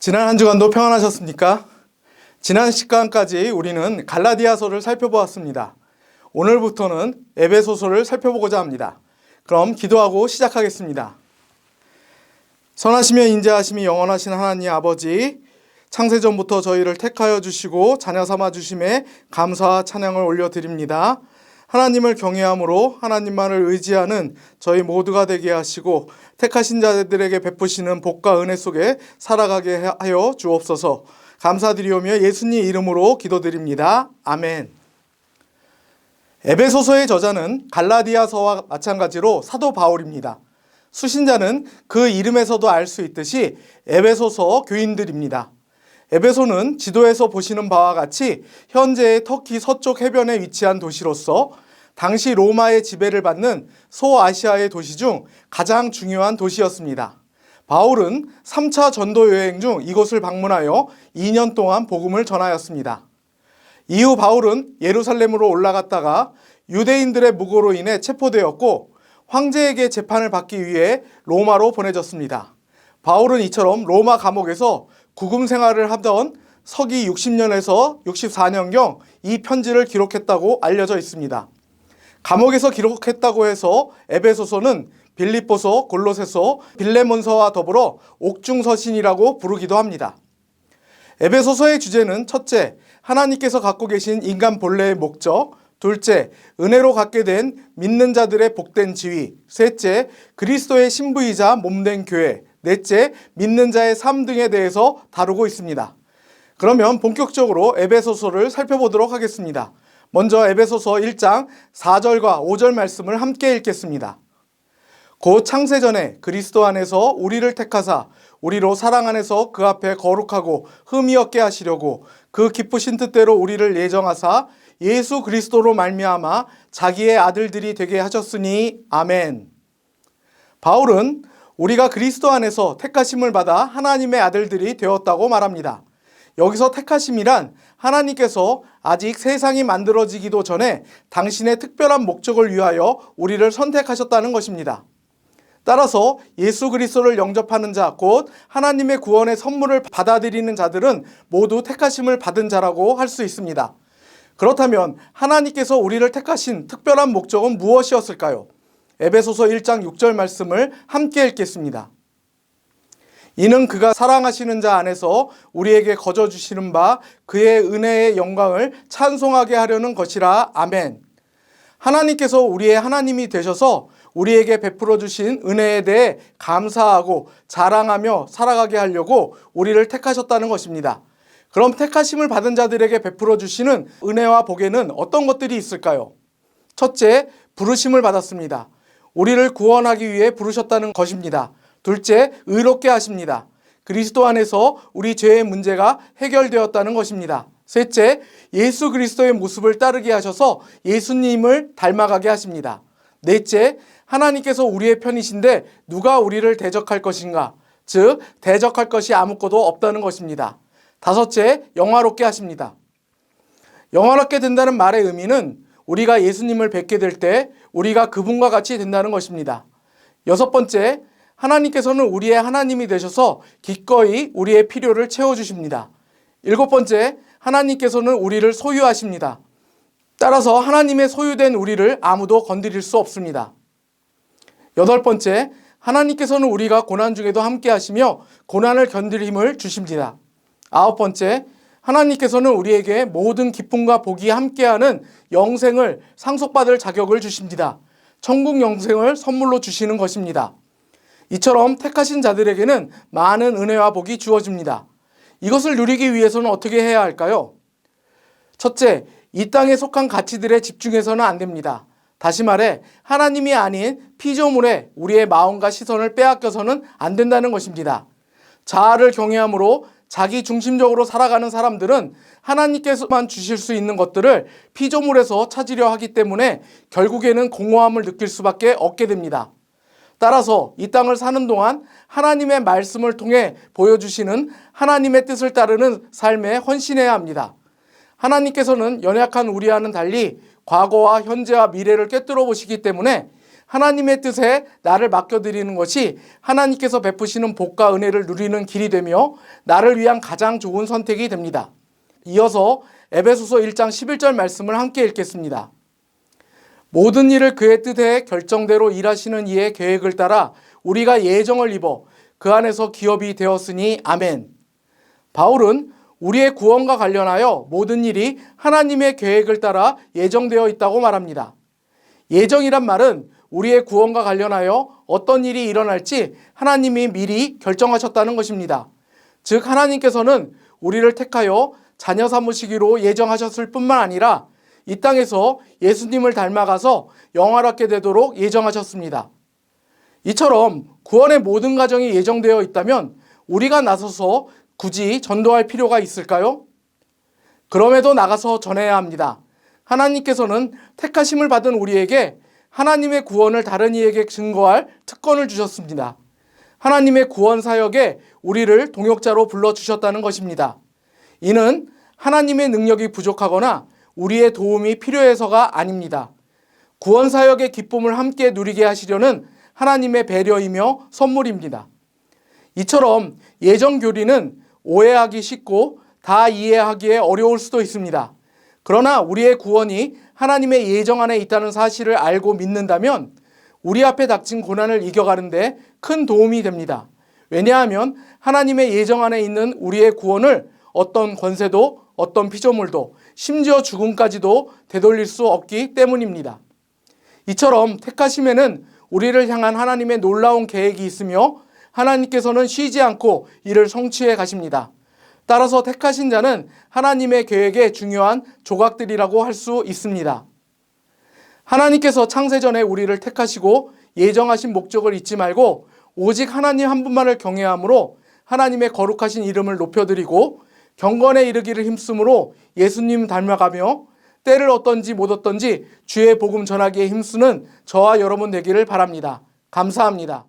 지난 한 주간도 평안하셨습니까? 지난 시간까지 우리는 갈라디아서를 살펴보았습니다. 오늘부터는 에베소서를 살펴보고자 합니다. 그럼 기도하고 시작하겠습니다. 선하시며 인자하심이 영원하신 하나님 아버지, 창세전부터 저희를 택하여 주시고 자녀 삼아 주심에 감사와 찬양을 올려드립니다. 하나님을 경외함으로 하나님만을 의지하는 저희 모두가 되게 하시고 택하신 자들에게 베푸시는 복과 은혜 속에 살아가게 하여 주옵소서. 감사드리오며 예수님 이름으로 기도드립니다. 아멘. 에베소서의 저자는 갈라디아서와 마찬가지로 사도 바울입니다. 수신자는 그 이름에서도 알 수 있듯이 에베소서 교인들입니다. 에베소는 지도에서 보시는 바와 같이 현재의 터키 서쪽 해변에 위치한 도시로서 당시 로마의 지배를 받는 소아시아의 도시 중 가장 중요한 도시였습니다. 바울은 3차 전도 여행 중 이곳을 방문하여 2년 동안 복음을 전하였습니다. 이후 바울은 예루살렘으로 올라갔다가 유대인들의 무고로 인해 체포되었고 황제에게 재판을 받기 위해 로마로 보내졌습니다. 바울은 이처럼 로마 감옥에서 구금 생활을 하던 서기 60년에서 64년경 이 편지를 기록했다고 알려져 있습니다. 감옥에서 기록했다고 해서 에베소서는 빌립보서, 골로새서, 빌레몬서와 더불어 옥중서신이라고 부르기도 합니다. 에베소서의 주제는 첫째, 하나님께서 갖고 계신 인간 본래의 목적, 둘째, 은혜로 갖게 된 믿는 자들의 복된 지위, 셋째, 그리스도의 신부이자 몸된 교회, 넷째, 믿는 자의 삶 등에 대해서 다루고 있습니다. 그러면 본격적으로 에베소서를 살펴보도록 하겠습니다. 먼저 에베소서 1장 4절과 5절 말씀을 함께 읽겠습니다. 곧 창세전에 그리스도 안에서 우리를 택하사 우리로 사랑 안에서 그 앞에 거룩하고 흠이 없게 하시려고 그 기쁘신 뜻대로 우리를 예정하사 예수 그리스도로 말미암아 자기의 아들들이 되게 하셨으니 아멘. 바울은 우리가 그리스도 안에서 택하심을 받아 하나님의 아들들이 되었다고 말합니다. 여기서 택하심이란 하나님께서 아직 세상이 만들어지기도 전에 당신의 특별한 목적을 위하여 우리를 선택하셨다는 것입니다. 따라서 예수 그리스도를 영접하는 자, 곧 하나님의 구원의 선물을 받아들이는 자들은 모두 택하심을 받은 자라고 할 수 있습니다. 그렇다면 하나님께서 우리를 택하신 특별한 목적은 무엇이었을까요? 에베소서 1장 6절 말씀을 함께 읽겠습니다. 이는 그가 사랑하시는 자 안에서 우리에게 거저 주시는 바 그의 은혜의 영광을 찬송하게 하려는 것이라. 아멘. 하나님께서 우리의 하나님이 되셔서 우리에게 베풀어 주신 은혜에 대해 감사하고 자랑하며 살아가게 하려고 우리를 택하셨다는 것입니다. 그럼 택하심을 받은 자들에게 베풀어 주시는 은혜와 복에는 어떤 것들이 있을까요? 첫째, 부르심을 받았습니다. 우리를 구원하기 위해 부르셨다는 것입니다. 둘째, 의롭게 하십니다. 그리스도 안에서 우리 죄의 문제가 해결되었다는 것입니다. 셋째, 예수 그리스도의 모습을 따르게 하셔서 예수님을 닮아가게 하십니다. 넷째, 하나님께서 우리의 편이신데 누가 우리를 대적할 것인가? 즉, 대적할 것이 아무것도 없다는 것입니다. 다섯째, 영화롭게 하십니다. 영화롭게 된다는 말의 의미는 우리가 예수님을 뵙게 될 때 우리가 그분과 같이 된다는 것입니다. 여섯 번째, 하나님께서는 우리의 하나님이 되셔서 기꺼이 우리의 필요를 채워주십니다. 일곱 번째, 하나님께서는 우리를 소유하십니다. 따라서 하나님의 소유된 우리를 아무도 건드릴 수 없습니다. 여덟 번째, 하나님께서는 우리가 고난 중에도 함께 하시며 고난을 견딜 힘을 주십니다. 아홉 번째, 하나님께서는 우리에게 모든 기쁨과 복이 함께하는 영생을 상속받을 자격을 주십니다. 천국 영생을 선물로 주시는 것입니다. 이처럼 택하신 자들에게는 많은 은혜와 복이 주어집니다. 이것을 누리기 위해서는 어떻게 해야 할까요? 첫째, 이 땅에 속한 가치들에 집중해서는 안 됩니다. 다시 말해 하나님이 아닌 피조물에 우리의 마음과 시선을 빼앗겨서는 안 된다는 것입니다. 자아를 경외함으로 자기 중심적으로 살아가는 사람들은 하나님께서만 주실 수 있는 것들을 피조물에서 찾으려 하기 때문에 결국에는 공허함을 느낄 수밖에 없게 됩니다. 따라서 이 땅을 사는 동안 하나님의 말씀을 통해 보여주시는 하나님의 뜻을 따르는 삶에 헌신해야 합니다. 하나님께서는 연약한 우리와는 달리 과거와 현재와 미래를 꿰뚫어 보시기 때문에 하나님의 뜻에 나를 맡겨드리는 것이 하나님께서 베푸시는 복과 은혜를 누리는 길이 되며 나를 위한 가장 좋은 선택이 됩니다. 이어서 에베소서 1장 11절 말씀을 함께 읽겠습니다. 모든 일을 그의 뜻에 결정대로 일하시는 이의 계획을 따라 우리가 예정을 입어 그 안에서 기업이 되었으니 아멘. 바울은 우리의 구원과 관련하여 모든 일이 하나님의 계획을 따라 예정되어 있다고 말합니다. 예정이란 말은 우리의 구원과 관련하여 어떤 일이 일어날지 하나님이 미리 결정하셨다는 것입니다. 즉 하나님께서는 우리를 택하여 자녀 삼으시기로 예정하셨을 뿐만 아니라 이 땅에서 예수님을 닮아가서 영화롭게 되도록 예정하셨습니다. 이처럼 구원의 모든 과정이 예정되어 있다면 우리가 나서서 굳이 전도할 필요가 있을까요? 그럼에도 나가서 전해야 합니다. 하나님께서는 택하심을 받은 우리에게 하나님의 구원을 다른 이에게 증거할 특권을 주셨습니다. 하나님의 구원 사역에 우리를 동역자로 불러주셨다는 것입니다. 이는 하나님의 능력이 부족하거나 우리의 도움이 필요해서가 아닙니다. 구원 사역의 기쁨을 함께 누리게 하시려는 하나님의 배려이며 선물입니다. 이처럼 예정 교리는 오해하기 쉽고 다 이해하기에 어려울 수도 있습니다. 그러나 우리의 구원이 하나님의 예정 안에 있다는 사실을 알고 믿는다면 우리 앞에 닥친 고난을 이겨가는 데 큰 도움이 됩니다. 왜냐하면 하나님의 예정 안에 있는 우리의 구원을 어떤 권세도 어떤 피조물도 심지어 죽음까지도 되돌릴 수 없기 때문입니다. 이처럼 택하심에는 우리를 향한 하나님의 놀라운 계획이 있으며 하나님께서는 쉬지 않고 이를 성취해 가십니다. 따라서 택하신 자는 하나님의 계획의 중요한 조각들이라고 할 수 있습니다. 하나님께서 창세전에 우리를 택하시고 예정하신 목적을 잊지 말고 오직 하나님 한 분만을 경외함으로 하나님의 거룩하신 이름을 높여드리고 경건에 이르기를 힘쓰므로 예수님 닮아가며 때를 얻든지 못 얻든지 주의 복음 전하기에 힘쓰는 저와 여러분 되기를 바랍니다. 감사합니다.